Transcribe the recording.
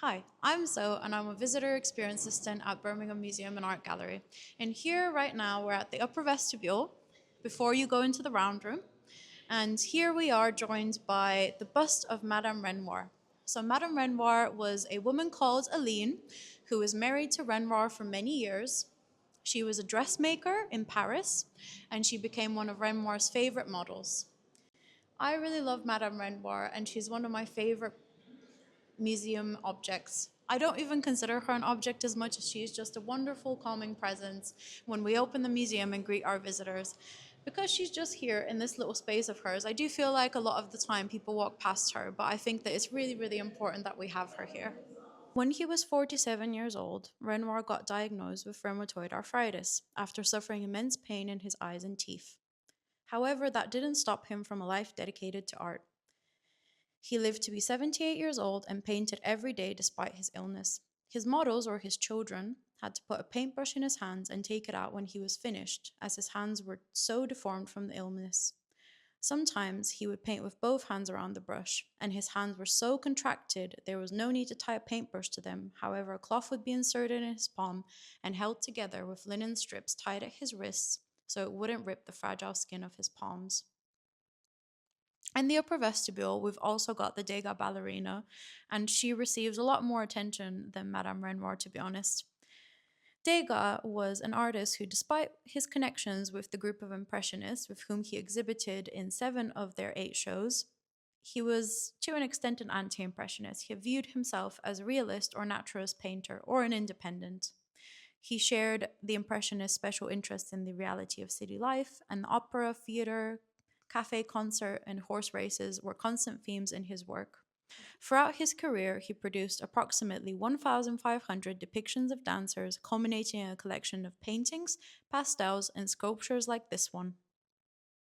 Hi, I'm Zoe, and I'm a visitor experience assistant at Birmingham Museum and Art Gallery. And here right now, we're at the upper vestibule before you go into the round room. And here we are joined by the bust of Madame Renoir. So, Madame Renoir was a woman called Aline who was married to Renoir for many years. She was a dressmaker in Paris, and she became one of Renoir's favorite models. I really love Madame Renoir, and she's one of my favorite museum objects. I don't even consider her an object as much as she is just a wonderful, calming presence when we open the museum and greet our visitors. Because she's just here in this little space of hers, I do feel like a lot of the time people walk past her, but I think that it's really, really important that we have her here. When he was 47 years old, Renoir got diagnosed with rheumatoid arthritis after suffering immense pain in his eyes and teeth. However, that didn't stop him from a life dedicated to art. He lived to be 78 years old and painted every day despite his illness. His models, or his children, had to put a paintbrush in his hands and take it out when he was finished, as his hands were so deformed from the illness. Sometimes he would paint with both hands around the brush, and his hands were so contracted there was no need to tie a paintbrush to them. However, a cloth would be inserted in his palm and held together with linen strips tied at his wrists so it wouldn't rip the fragile skin of his palms. In the upper vestibule, we've also got the Degas ballerina, and she receives a lot more attention than Madame Renoir, to be honest. Degas was an artist who, despite his connections with the group of Impressionists with whom he exhibited in 7 of their 8 shows, he was to an extent an anti Impressionist. He viewed himself as a realist or naturalist painter or an independent. He shared the Impressionist special interest in the reality of city life, and the opera, theater, cafe concert, and horse races were constant themes in his work. Throughout his career, he produced approximately 1,500 depictions of dancers, culminating in a collection of paintings, pastels, and sculptures like this one.